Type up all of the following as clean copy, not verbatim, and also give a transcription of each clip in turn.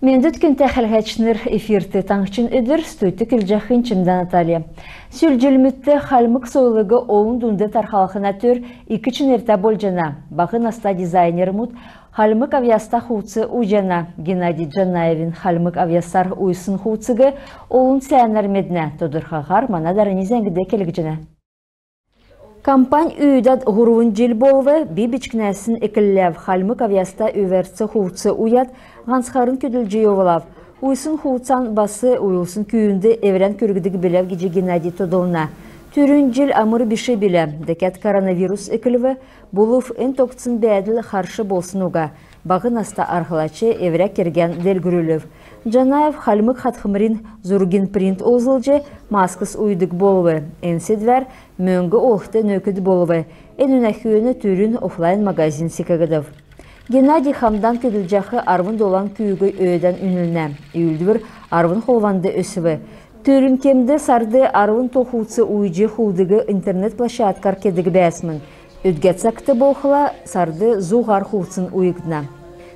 Мендет күнті қылғачыныр эфирті таңшын өдір стойты күлжақын чымда Наталья. Сүлжілмітті қалмық сойлығы оғын дүнді тархалықына төр икічін ерта болжана. Бағын аста дизайнер мұд қалмық авиаста хуцы ұжана. Геннадий Джанаевин қалмық авиастар ұйсын хуцығы оғын сәнер медіне тодырхағар манадарыны зәңгіде келгіжіне. Кампань үйдад ғыруын жел болуы бейбічкінәсін екілләв қалмық авиаста өверці хуцы ұят ғансқарын көділжей овылав. Уйсын хуцан басы уйылсын күйінді әврен көргідігі біләв геже Геннадий Тодолна. Түрін жел амыр біші білі, дәкәт коронавирус екілігі болув ән тоқтсын бәділ қаршы болсын уға. Бағын аста арғылачы әврә керген дәлгүрілів. Джанаев қалмық қатқымырин зұргин принт озылжы маскыз уйдық болуы. Әнседвер мөңгі оқты нөкіді болуы. Ән үнәкүйіні түрін офлайн магазин секігідів. Геннадий Хамдан көділжақы арвын долан күйігі өйден үніліне. Үйілдівір арвын холванды өсіві. Түрін кемді сарды арвын тоқуцы уйжы хулдығы интернет площадкар кедігі бәсмін. Өдгәтсәкті болқыла сарды зуғар хулцын уйықдына.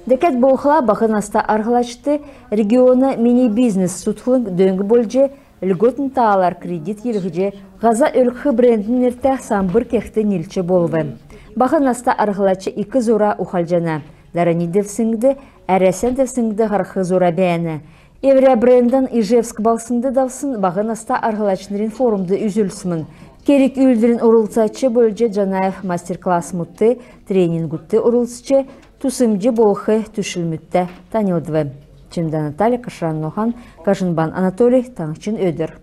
Дәкәт болқыла бағын аста арғылачты региона мини-бизнес сұтқылың дөңгі болжы льготын тағалар кредит елгіже ғаза өлқі брендін ертәқ самбыр кәхті нелчі болуы. Бағын аста арғылачы икі зора ұқалжана. Дарани девсіңді, әрәсен девсіңді ғарқы зора бәйіні. Евря брендін Ижевск балсынды давсын бағын аста арғылачынырын форумды үзілсімін. Керек үлдерін ұрылсачы бөлже Джанаев мастер-класс мұтты, тренинг ұтты ұрылсычы, тусымжы болқы түшілмітті танылдывы. Чымда Наталья Кашраннохан, Кажынбан Анатолий, Таңчын өдір.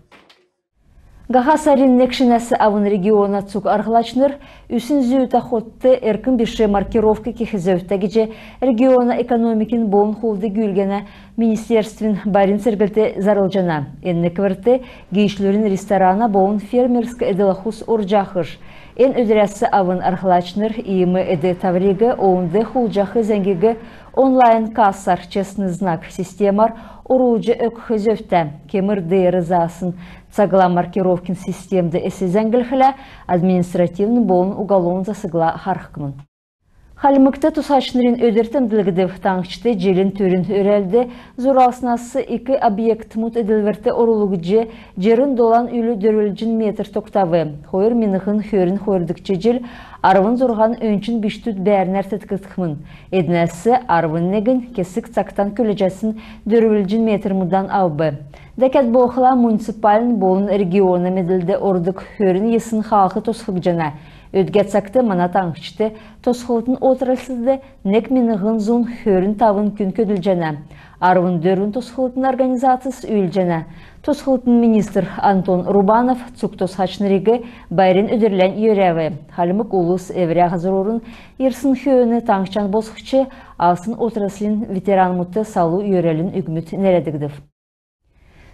Гахасарин некшінәсі авын региона цук арғылачныр, үсін зүйті қотты әркін біші маркировка кехізеуті геже региона экономикин болын холды гүлгені министерствен барин сіргілті зарылжана. Энні квірті гейшлерін ресторана болын фермерскі эділахус оржақыш. Эн өдірәсі авын арғылачныр иімі эді тавригі оңды холжақы зәңгегі онлайн кассар честный знак системар оружы өкхізөфті кемірді рызасын цагла маркировкин системді эсі зәңгілхілі административны болын уголовын засыгла харқымын. Халмыкты тусачнырын өдіртімділгідів таңчты желін түрін өрелді, зұралсынасы 2 объект мұт эділверті орулығыджы жерін долан үйлі дөрілжін метр тоқтавы. Хойыр минығын хөрін хойырдықчы жел, арвын зұрған өнчін біштүт бәрінер тәткітқымын. Эдінәсі арвын негін кесік цақтан көліжәсін дөрілжін метр мұдан аубы. Дәкәт болқыла муниципалын болын региона меділді ордық хөрін есын халқы тосқық жана. Өдгәтсәкті мана таңшты тосқылытын отырылсызды нек минығын зұн хөрін тавын күн көділ Арвын дөрін тосқылытын организациясы үйіл жана. Тосқылытын министр Антон Рубанов цук тосқачнырығы байрен өдірлән үйрәві. Халымық улыс әвіря ғазыр ерсін хөріні таңшчан босқычы алсын отырыслин ветеран мұтты салу үйрәлін үгміт нәредігдів.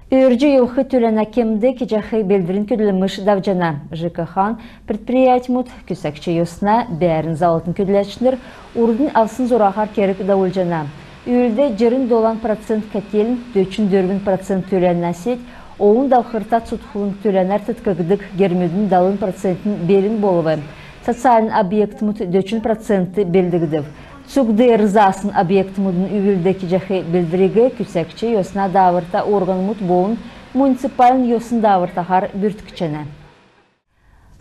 Үржі елхы төләна кемді кежақы белдірін көділіміш давжана. ЖКХ предприятие мұт күсәкче йосына бәрін залытын көділәчінір ұрдың алсын зорағар керік дауылжана. Үйілді жерін долан процент кәтелін 4-4% төләнна сет, оғын далқырта цутқылын төләнәр тұткығдық гермедің далын процентін берін болуы. Социалын объект мұт 4% белдігдів. Цугды рызасын объект мұдын үйілдекі жақы білдірегі күсәкче йосына давырта орган мұд болын муниципалын йосын давыртағар бүртікчені.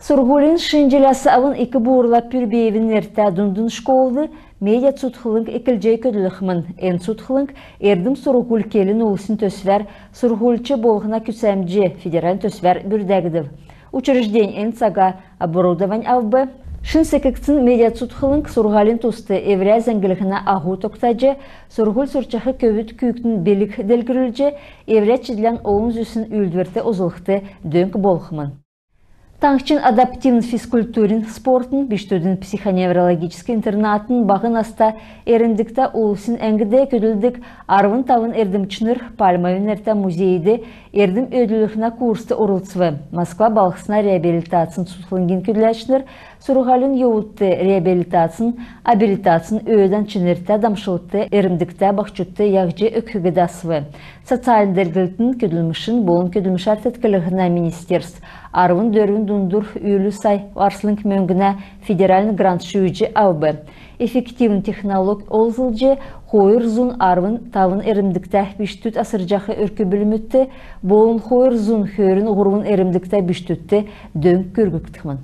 Сургулин шынжелясы авын 2 буырла пүрбейвін әрті дүндін школды медиа цутқылың екілжей көділіқмін. Ән цутқылың әрдім Сургул келін ұлысын төсвер Сургулчы болғына күсәмже федерал төсвер бүрдәгідів. Учрежден ән сага оборудовань авбы. Шын секектін медиа цутқылың Сургалин тусты евря зәңгілігіна ағу тоқтажы, Сургул сұрчақы көвіт күйіктің белік дәлгірілжі, евря чидлән оғын зүсін үлдверті озылықты дөңк болқымын. Таңшын адаптивн физкультурин спортын, біштөдің психоневрологический интернатын бағын аста әріндікті олысын әңгіде көділдік арвын тавын әрдімчінір Пальмавин әрті музейді әрдім өділігіна курсты ұрылцывы. Москва балықсына реабилитациян сұтқылынген көділәчінір Сургалин еуытты реабилитациян, абилитациян өйдан чынырты адамшылытты әрімдікті бақчутты яғжы өкігідасывы. Социалин дәргілтін көділмішін болын көділмішар тәткілігіна министерств. Арвын дөрвін дүндір үйлі сай варсылың мөңгіна федеральный грант шүйджі авбы. Эффективн технолог олзылжы хойыр зун арвын тавын эрімдікті біштүт асыржақы өркі білімітті, болын хойыр зун хөрін ғырвын эрімдікті біштүтті дөң көргіктімін.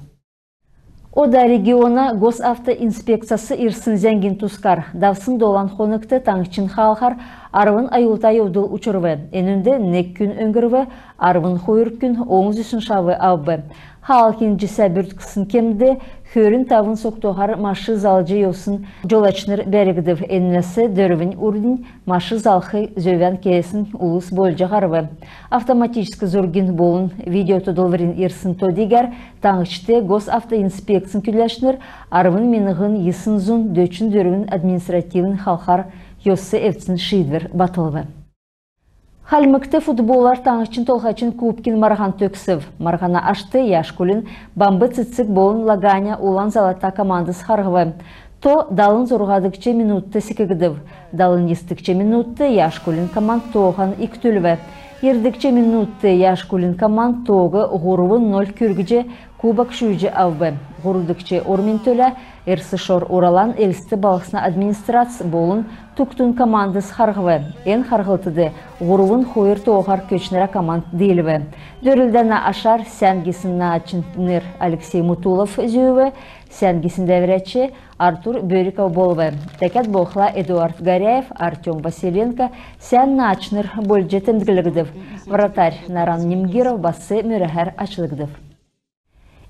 Ода региона госавтоинспекциясы ирсын зәңгін тускар. Давсын долан хоныкты таңчын халқар арвын аюлтай өділ учырвы. Энінде нек күн өңгірві, арвын хойыр күн оңыз үшін шавы авбы. Халкин жиса бүрткісін кемді, хөрін тавын соқтоғар машы залжы yosun жолачныр бәрігдів эннесі дөрвін үрдін машы залхы зөвен кейсін улыс болжы ғарвы. Автоматическі зөргін болын видео тодолварин ирсын тодигер таңышты госавтоинспекциясын күләшныр арвын менігін есын зун дөчін дөрвін административін халқар йосы эвцін шидвер батылвы. Халмыкты футболлар таңышчын толхачын кубкин марған төксів. Марғана ашты яшкулин бамбы цицик болын лаганя улан залата командыс харғывы. То далын зорғадыкче минутты сікігдів. Далын естікче минутты яшкулин команд тоған иктүлві. Ердікче минутты яшкулин команд тоғы ғұрывын 0 күргіже кубак шүйже авбы. Ғұрудыкче ормен төлі Эрсышор уралан элісті балықсына администрация болын туктун командыс харғывы. Ен харғылтыды ғұрывын хойыр тоғар көчнера команд дейліві. Дөрілдәна ашар сәнгесін наачынтыныр Алексей Мутулов зүйіві, сәнгесін дәвірәтші Артур Бөриков болывы. Тәкәт боқла Эдуард Горяев, Артем Василенко сән наачыныр бөлжетімдігілігдів. Вратарь Наран Немгиров басы мөрәхәр ачылығдів.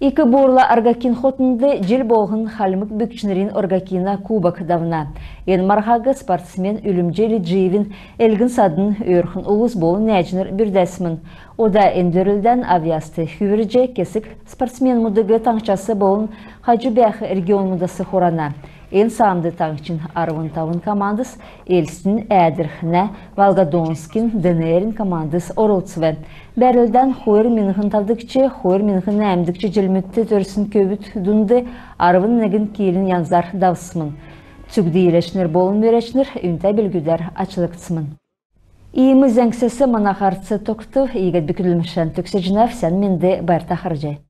Икі борла аргакин хотынды жел болғын халмык бүкчінерін оргакина кубак давна. Ен мархағы спортсмен үлімжелі джейвин әлгін садын өрхін ұлыс болын нәжінір бүрдәсімін. Ода әндөрілден авиасты хүвірже кесік спортсмен мұдығы таңчасы болын қажу бәқі регион мұдасы хорана. Ен саңды таңчын арвын тавын командыс Эльстін әдірхіне Волгодонскин ДНРін командыс орылцывы. Бәрілден хойыр меніғін тавдықчы, хойыр меніғін әмдікчі jelmütte törсін көбіт дүнді арвын нәгін кейлін янзар давсымын. Түгді елешінер болын мөречінер, үнті білгүдер ачылықтысымын. Иіміз әңсесі манақарцы тоқты, егет бүкілімішен төксе жинав сән менде бәрті қаржай.